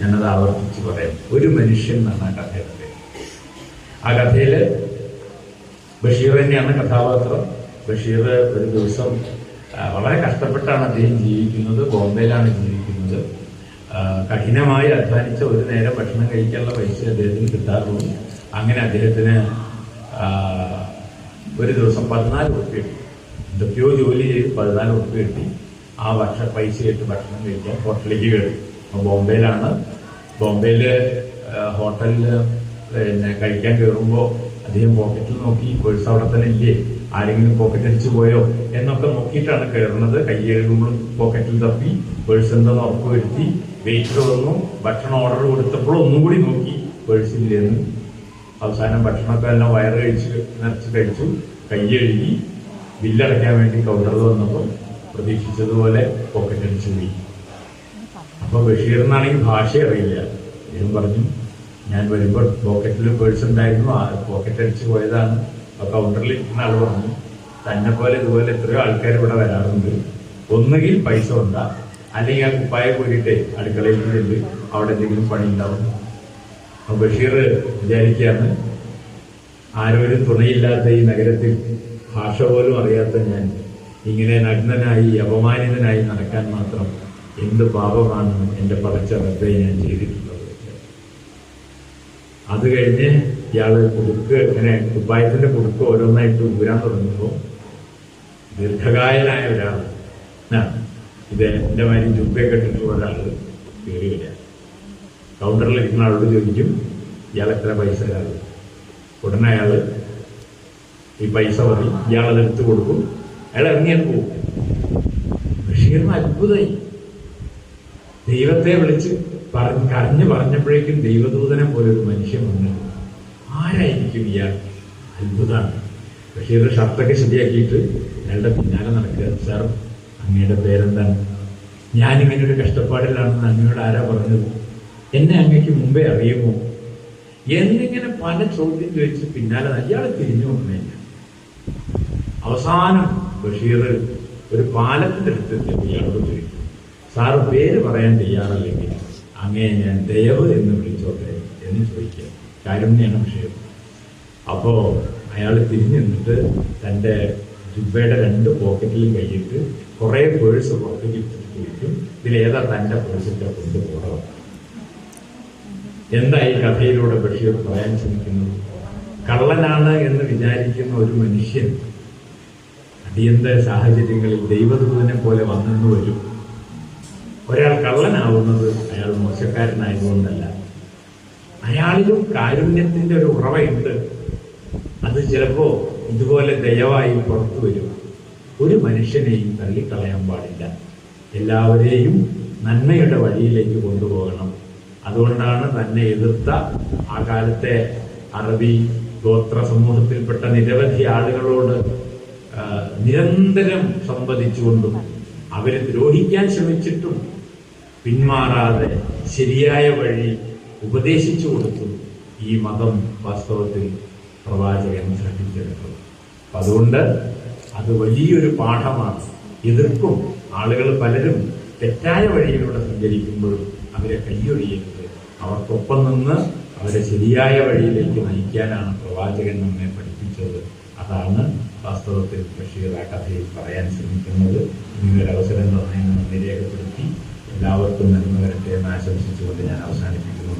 ഞാനത് ആവർത്തിച്ച് പറയാം. ഒരു മനുഷ്യൻ എന്നാണ് ആ കഥയുടെ. ആ കഥയില് ബഷീർ തന്നെയാണ് കഥാപാത്രം. ബഷീർ ഒരു ദിവസം വളരെ കഷ്ടപ്പെട്ടാണ് അദ്ദേഹം ജീവിക്കുന്നത്. ബോംബെയിലാണ് ജീവിക്കുന്നത്. കഠിനമായി അധ്വാനിച്ച ഒരു നേരം ഭക്ഷണം കഴിക്കാനുള്ള പൈസ അദ്ദേഹത്തിന് കിട്ടാറുള്ളൂ. അങ്ങനെ അദ്ദേഹത്തിന് ഒരു ദിവസം 14 ഉറുപ്പിക കിട്ടി. എന്തൊക്കെയോ ജോലി ചെയ്ത് 14 ഉറുപ്പിക കിട്ടി. ആ പൈസ ഇട്ട് ഭക്ഷണം കഴിക്കാൻ ഹോട്ടലിലേക്ക് കയറി. അപ്പോൾ ബോംബെയിലാണ്. ബോംബെയില് ഹോട്ടലിൽ പിന്നെ കഴിക്കാൻ കയറുമ്പോൾ അദ്ദേഹം പോക്കറ്റിൽ നോക്കി, പേഴ്സ് അവിടെ തന്നെ ഇല്ലേ, ആരെങ്കിലും പോക്കറ്റ് അടിച്ചു പോയോ എന്നൊക്കെ നോക്കിയിട്ടാണ് കയറുന്നത്. കൈ കഴുകുമ്പോഴും പോക്കറ്റിൽ തപ്പി, പേഴ്സ് എന്തെന്ന് ഉറപ്പ് വരുത്തി. വെയിറ്റർ വന്നു, ഭക്ഷണം ഓർഡർ കൊടുത്തപ്പോൾ ഒന്നും കൂടി നോക്കി, പേഴ്സിലിരുന്ന്. അവസാനം ഭക്ഷണമൊക്കെ എല്ലാം നിറച്ച് കഴിച്ചു. കൈ കഴുകി ബില്ലടയ്ക്കാൻ വേണ്ടി കൗണ്ടറിൽ വന്നപ്പോൾ പ്രതീക്ഷിച്ചതുപോലെ പോക്കറ്റ് അടിച്ചു പോയി. അപ്പൊ ബഷീറിനാണെങ്കിൽ ഭാഷ അറിയില്ല. അദ്ദേഹം പറഞ്ഞു, ഞാൻ വരുമ്പോൾ പോക്കറ്റിൽ പേഴ്സ് ഉണ്ടായിരുന്നു, പോക്കറ്റ് അടിച്ചു പോയതാണ്. അപ്പൊ കൗണ്ടറിൽ ഇരിക്കുന്ന ആൾ പറഞ്ഞു, തന്നെ പോലെ ഇതുപോലെ എത്രയോ ആൾക്കാർ ഇവിടെ വരാറുണ്ട്, ഒന്നുകിൽ പൈസ ഉണ്ടാ, അല്ലെങ്കിൽ ആ കുപ്പായ കൂടിയിട്ട് അടുക്കളയിൽ ചെല്ല്, അവിടെ എന്തെങ്കിലും പണി ഉണ്ടാവും. അപ്പൊ ബഷീർ വിചാരിക്കുകയാണ്, ആരോരും തുണയില്ലാത്ത ഈ നഗരത്തിൽ ഭാഷ പോലും അറിയാത്ത ഞാൻ ഇങ്ങനെ നഗ്നനായി അപമാനിതനായി നടക്കാൻ മാത്രം എന്ത് പാപമാണ് എന്റെ പടച്ച റബ്ബേ ഞാൻ ചെയ്തിട്ടുള്ളത്. അത് കഴിഞ്ഞ് ഇയാള് കുടുക്ക് ഇങ്ങനെ കുപ്പായത്തിന്റെ കുടുക്ക് ഓരോന്നായിട്ട് ഊരാൻ തുടങ്ങുമ്പോൾ ദീർഘകായനായ ഒരാൾ, ഇത് എന്റെ മാതിരി ജുബയൊക്കെ ഇട്ടിട്ടുള്ള ഒരാള് കയറി വരിക. കൗണ്ടറിൽ ഇരിക്കുന്ന ആളോട് ചോദിക്കും, ഇയാൾ എത്ര പൈസ തരാറ്? ഉടനെ അയാള് ഈ പൈസ പറയും, ഇയാളത് എടുത്തു കൊടുക്കും. അയാൾ ഇറങ്ങിയാൽ പോകും. ബഷീറിന് അത്ഭുതമായി. ദൈവത്തെ വിളിച്ച് കരഞ്ഞു പറഞ്ഞപ്പോഴേക്കും ദൈവദൂതനെ പോലെ ഒരു മനുഷ്യൻ വന്നു. ആരായിരിക്കും ഇയാൾ? അത്ഭുതമാണ്. ബഷീർ ഷർട്ടൊക്കെ ശരിയാക്കിയിട്ട് അയാളുടെ പിന്നാലെ നടക്കുക. സാർ, അങ്ങയുടെ പേരെന്താണ്? ഞാനിങ്ങനെ ഒരു കഷ്ടപ്പാടിലാണെന്ന് അങ്ങയോട് ആരാ പറഞ്ഞത്? എന്നെ അങ്ങയ്ക്ക് മുമ്പേ അറിയുമോ? എന്നിങ്ങനെ പല ചോദ്യം ചോദിച്ച് പിന്നാലെ അയാൾ തിരിഞ്ഞു നോക്കുന്നില്ല. അവസാനം ബഷീർ ഒരു പാലത്തിന്റെ അടുത്തെത്തിയപ്പോൾ ഇയാളോട് ചോദിച്ചു, സാറ് പേര് പറയാൻ തയ്യാറല്ലെങ്കിൽ അങ്ങേ ഞാൻ ദയവ് എന്ന് വിളിച്ചോട്ടെ എന്ന് ചോദിക്കുക. കാരുണ്യാണ് വിഷയം. അപ്പോ അയാൾ തിരിഞ്ഞു നിന്നിട്ട് തന്റെ ജുബയുടെ 2 പോക്കറ്റിലും കൈയിട്ട് കുറെ പേഴ്സ് പുറത്തേക്ക് ഇട്ടിട്ട് ചോദിക്കും, ഇതിലേതാ തന്റെ പേഴ്സിന്റെ കൊണ്ടുപോകണം? എന്താ ഈ കഥയിലൂടെ ബഷീർ പറയാൻ ശ്രമിക്കുന്നത്? കള്ളനാണ് എന്ന് വിചാരിക്കുന്ന ഒരു മനുഷ്യൻ അടിയന്തര സാഹചര്യങ്ങളിൽ ദൈവദൂതനെ പോലെ വന്നെന്ന് വരും. ഒരാൾ കള്ളനാവുന്നത് അയാൾ മോശക്കാരനായതുകൊണ്ടല്ല, അയാളിലും കാരുണ്യത്തിന്റെ ഒരു ഉറവയുണ്ട്. അത് ചിലപ്പോ ഇതുപോലെ ദയവായി പുറത്തു വരും. ഒരു മനുഷ്യനെയും തള്ളിക്കളയാൻ പാടില്ല. എല്ലാവരെയും നന്മയുടെ വഴിയിലേക്ക് കൊണ്ടുപോകണം. അതുകൊണ്ടാണ് തന്നെ എതിർത്ത ആ കാലത്തെ അറബി ഗോത്ര സമൂഹത്തിൽപ്പെട്ട നിരവധി ആളുകളോട് നിരന്തരം സംവദിച്ചുകൊണ്ടും അവരെ ദ്രോഹിക്കാൻ ശ്രമിച്ചിട്ടും പിന്മാറാതെ ശരിയായ വഴി ഉപദേശിച്ചു കൊടുത്തു ഈ മതം വാസ്തവത്തിൽ പ്രവാചകൻ ശ്രദ്ധിച്ചെടുത്തു. അപ്പൊ അതുകൊണ്ട് അത് വലിയൊരു പാഠമാണ്. എതിർക്കും ആളുകൾ പലരും തെറ്റായ വഴിയിലൂടെ സഞ്ചരിക്കുമ്പോഴും അവരെ കൈയൊഴിയരുത്. അവർക്കൊപ്പം നിന്ന് അവരെ ശരിയായ വഴിയിലേക്ക് നയിക്കാനാണ് പ്രവാചകൻ നമ്മെ പഠിപ്പിച്ചത്. അതാണ് വാസ്തവത്തിൽ ബഷീർ ആ കഥയിൽ പറയാൻ ശ്രമിക്കുന്നത്. ഇങ്ങനൊരവസരം തന്നെ നന്ദി രേഖപ്പെടുത്തി എല്ലാവർക്കും നന്മ വരട്ടെ എന്ന് ആശംസിച്ചുകൊണ്ട് ഞാൻ അവസാനിപ്പിക്കുന്നു.